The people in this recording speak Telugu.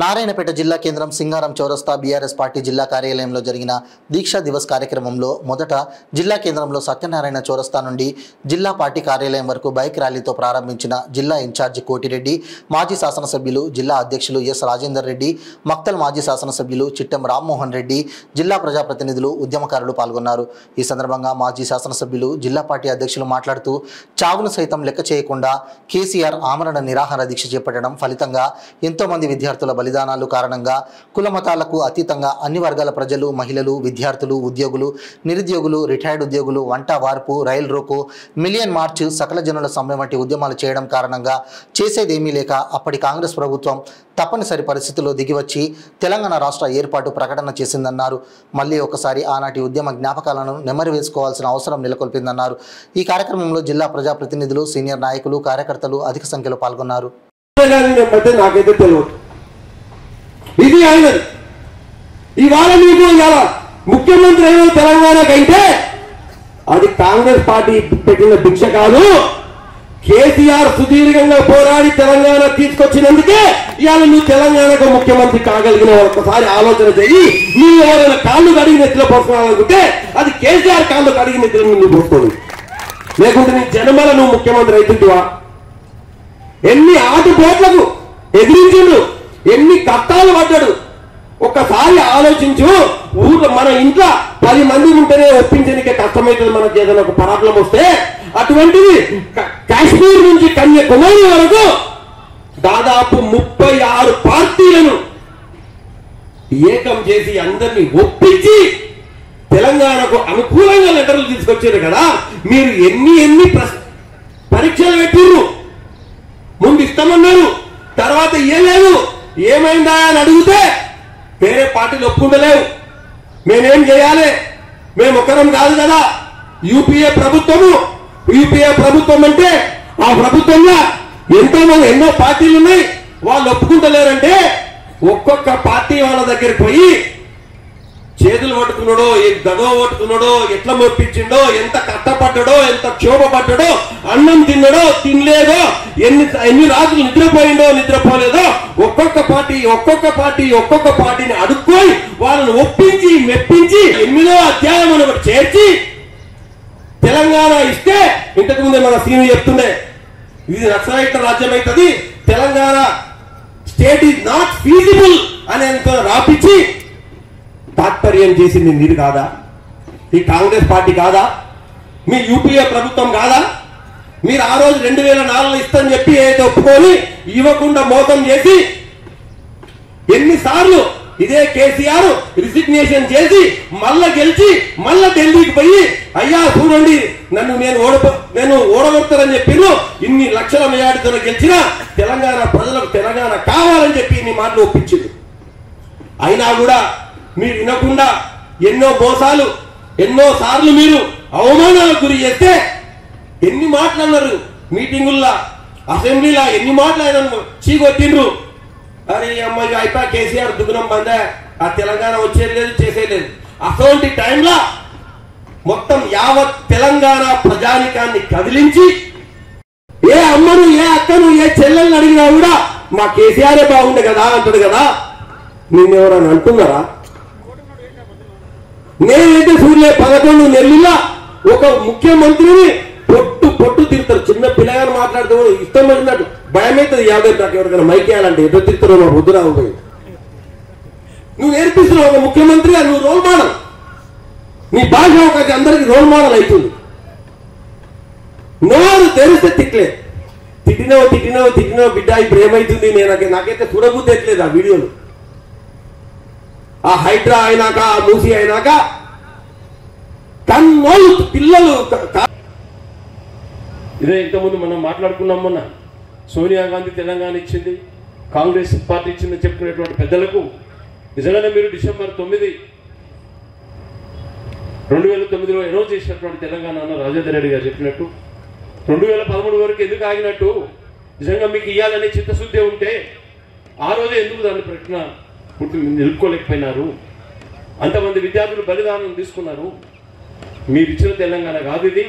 నారాయణపేట జిల్లా కేంద్రం సింగారం చౌరస్తా బీఆర్ఎస్ పార్టీ జిల్లా కార్యాలయంలో జరిగిన దీక్షా దివస్ కార్యక్రమంలో మొదట జిల్లా కేంద్రంలో సత్యనారాయణ చౌరస్తా నుండి జిల్లా పార్టీ కార్యాలయం వరకు బైక్ ర్యాలీతో ప్రారంభించిన జిల్లా ఇన్ఛార్జి కోటిరెడ్డి, మాజీ శాసనసభ్యులు జిల్లా అధ్యక్షులు ఎస్ రాజేందర్ రెడ్డి, మక్తల్ మాజీ శాసనసభ్యులు చిట్టెం రామ్మోహన్ రెడ్డి, జిల్లా ప్రజాప్రతినిధులు, ఉద్యమకారులు పాల్గొన్నారు. ఈ సందర్భంగా మాజీ శాసనసభ్యులు జిల్లా పార్టీ అధ్యక్షులు మాట్లాడుతూ చావును సైతం లెక్క చేయకుండా కేసీఆర్ ఆమరణ నిరాహార దీక్ష చేపట్టడం ఫలితంగా ఎంతో మంది విద్యార్థుల బలిదానాలు కారణంగా కుల మతాలకు అతీతంగా అన్ని వర్గాల ప్రజలు, మహిళలు, విద్యార్థులు, ఉద్యోగులు, నిరుద్యోగులు, రిటైర్డ్ ఉద్యోగులు, వంట వార్పు, రైల్ రోకో, మిలియన్ మార్చ్, సకల జనుల సమ్మె వంటి ఉద్యమాలు చేయడం కారణంగా చేసేదేమీ లేక అప్పటి కాంగ్రెస్ ప్రభుత్వం తప్పనిసరి పరిస్థితుల్లో దిగివచ్చి తెలంగాణ రాష్ట్ర ఏర్పాటు ప్రకటన చేసిందన్నారు. మళ్ళీ ఒకసారి ఆనాటి ఉద్యమ జ్ఞాపకాలను నెమరు వేసుకోవాల్సిన అవసరం నెలకొల్పిందన్నారు. ఈ కార్యక్రమంలో జిల్లా ప్రజాప్రతినిధులు, సీనియర్ నాయకులు, కార్యకర్తలు అధిక సంఖ్యలో పాల్గొన్నారు. ఇది అయినది. ఇవాళ మీకు ముఖ్యమంత్రి అయిన తెలంగాణకైతే అది కాంగ్రెస్ పార్టీ పెట్టిన భిక్ష కాదు. కేసీఆర్ సుదీర్ఘంగా పోరాడి తెలంగాణ తీసుకొచ్చినందుకే ఇవాళ నువ్వు తెలంగాణకు ముఖ్యమంత్రి కాగలిగిన ఒకసారి ఆలోచన చెయ్యి. నువ్వు ఎవరైనా కాళ్ళు కడిగి నెత్తిలో పోసుకోవాలనుకుంటే అది కేసీఆర్ కాళ్ళు కడిగి నెత్తిలో నువ్వు పోసుకోడు. లేకుంటే నీ జన్మల నువ్వు ముఖ్యమంత్రి అవుతుంటివా? ఎన్ని ఆటుపోట్లకు ఎదిరించిండు, ఎన్ని కష్టాలు పడ్డాడు. ఒక్కసారి ఆలోచించు. ఊర్లో మన ఇంట్లో 10 మంది ఉంటేనే ఒప్పించడానికే కష్టమవుతుంది. మనకి ఏదైనా ఒక ప్రాబ్లం వస్తే అటువంటిది కాశ్మీర్ నుంచి కన్యాకుమారి వరకు దాదాపు 36 పార్టీలను ఏకం చేసి అందరినీ ఒప్పించి తెలంగాణకు అనుకూలంగా లెటర్లు తీసుకొచ్చారు కదా. మీరు ఎన్ని పరీక్షలు పెట్టిర్రు. ముందు ఇస్తామన్నారు, తర్వాత ఇయ్యలేదు. ఏమైందా అని అడిగితే వేరే పార్టీలు ఒప్పుకుంటలేవు. మేమేం చేయాలి, మేము ఒకరం కాదు కదా. యూపీఏ ప్రభుత్వం అంటే ఆ ప్రభుత్వంలో ఎన్నో పార్టీలు ఉన్నాయి. వాళ్ళు ఒప్పుకుంటలేరంటే ఒక్కొక్క పార్టీ వాళ్ళ దగ్గరికి పోయి చేతులు పట్టుకున్నాడో, గదో పట్టుకున్నాడో, ఎట్లా మొప్పించిండో, ఎంత కష్టపడ్డాడో, ఎంత క్షోభపడ్డాడో, అన్నం తిన్నాడో తినలేదో, ఎన్ని రాత్రులు నిద్రపోలేదో ఒక్కొక్క పార్టీని అడుక్కొని వాళ్ళని ఒప్పించి మెప్పించి 8వ అధ్యాయం అని ఒకటి చేర్చి తెలంగాణ ఇస్తే, ఇంతకు ముందే మన సీనియర్ చెప్తుండే ఇది నక్సలైట్ రాజ్యం అవుతుంది, Telangana state is not feasible అని రాపించి తాత్పర్యం చేసింది మీరు కాదా? ఈ కాంగ్రెస్ పార్టీ కాదా? మీ యూపీఏ ప్రభుత్వం కాదా? మీరు ఆ రోజు 2004 ఇస్తని చెప్పి ఏదైతే ఒప్పుకొని ఇవ్వకుండా మోసం చేసి ఎన్నిసార్లు ఇదే కేసీఆర్ రిసిగ్నేషన్ చేసి మళ్ళా గెలిచి మళ్ళా ఢిల్లీకి పోయి అయ్యా చూడండి నేను ఓడగొడతారని చెప్పిను, ఇన్ని లక్షల మెజార్టీతో గెలిచిన తెలంగాణ ప్రజలకు తెలంగాణ కావాలని చెప్పి ఇన్ని మాటలు ఒప్పించింది. అయినా కూడా మీరు వినకుండా ఎన్నో మోసాలు, ఎన్నో సార్లు మీరు అవమానాలకు గురి చేస్తే ఎన్ని మాట్లాడినారు. మీటింగుల్లో, అసెంబ్లీలో ఎన్ని మాట్లాడినారు, చీకొట్టిండ్రు. అరే అమ్మాయి అయిపోయి కేసీఆర్ దుగ్నం బందే, ఆ తెలంగాణ వచ్చేది లేదు, చేసేయలేదు. అటువంటి టైంలో మొత్తం యావత్ తెలంగాణ ప్రజానికాన్ని కదిలించి ఏ అమ్మను, ఏ అక్కను, ఏ చెల్లెల్ని అడిగినా కూడా మా కేసీఆరే బాగుండే కదా అంటాడు కదా. నిన్నెవరని అంటున్నారా? నేనైతే చూడలే. 11 నెలల ఒక ముఖ్యమంత్రిని పొట్టు తిరుగుతారు. చిన్న పిల్లగారు మాట్లాడుతూ ఇష్టం పడినట్టు భయం అవుతుంది. 50 నాకు ఎవరికైనా మైక్ వేయాలంటే ఎదో తిరుగుతారో మా వద్దురా పోయి. నువ్వు నేర్పిస్తున్నావు ఒక ముఖ్యమంత్రిగా, నువ్వు రోల్ మోడల్. నీ భాష ఒక అందరికి రోల్ మోడల్ అవుతుంది. నోరు తెరిస్తే తిట్టినవు బిడ్డ ఇప్పుడు ఏమైతుంది. నాకైతే చూడబుద్ధి ఎట్లేదు ఆ వీడియోలు. ఆ హైడ్రా అయినాక, ఆ మూసి అయినాక కన్నోళ్ళు పిల్లలు. ఇదే ఇంతకుముందు మనం మాట్లాడుకున్నాం. మొన్న సోనియా గాంధీ తెలంగాణ ఇచ్చింది, కాంగ్రెస్ పార్టీ ఇచ్చిందని చెప్పుకునేటువంటి పెద్దలకు నిజంగానే మీరు డిసెంబర్ 9, 2009లో అనౌన్స్ చేసినటువంటి తెలంగాణ రాజేందర్ రెడ్డి గారు చెప్పినట్టు 2013 వరకు ఎందుకు ఆగినట్టు? నిజంగా మీకు ఇవ్వాలనే చిత్తశుద్ధి ఉంటే ఆ రోజే ఎందుకు దాన్ని ప్రకటన నిలుపుకోలేకపోయినారు? అంతమంది విద్యార్థులు బలిదానం తీసుకున్నారు. మీరు ఇచ్చిన తెలంగాణ కాదు ఇది.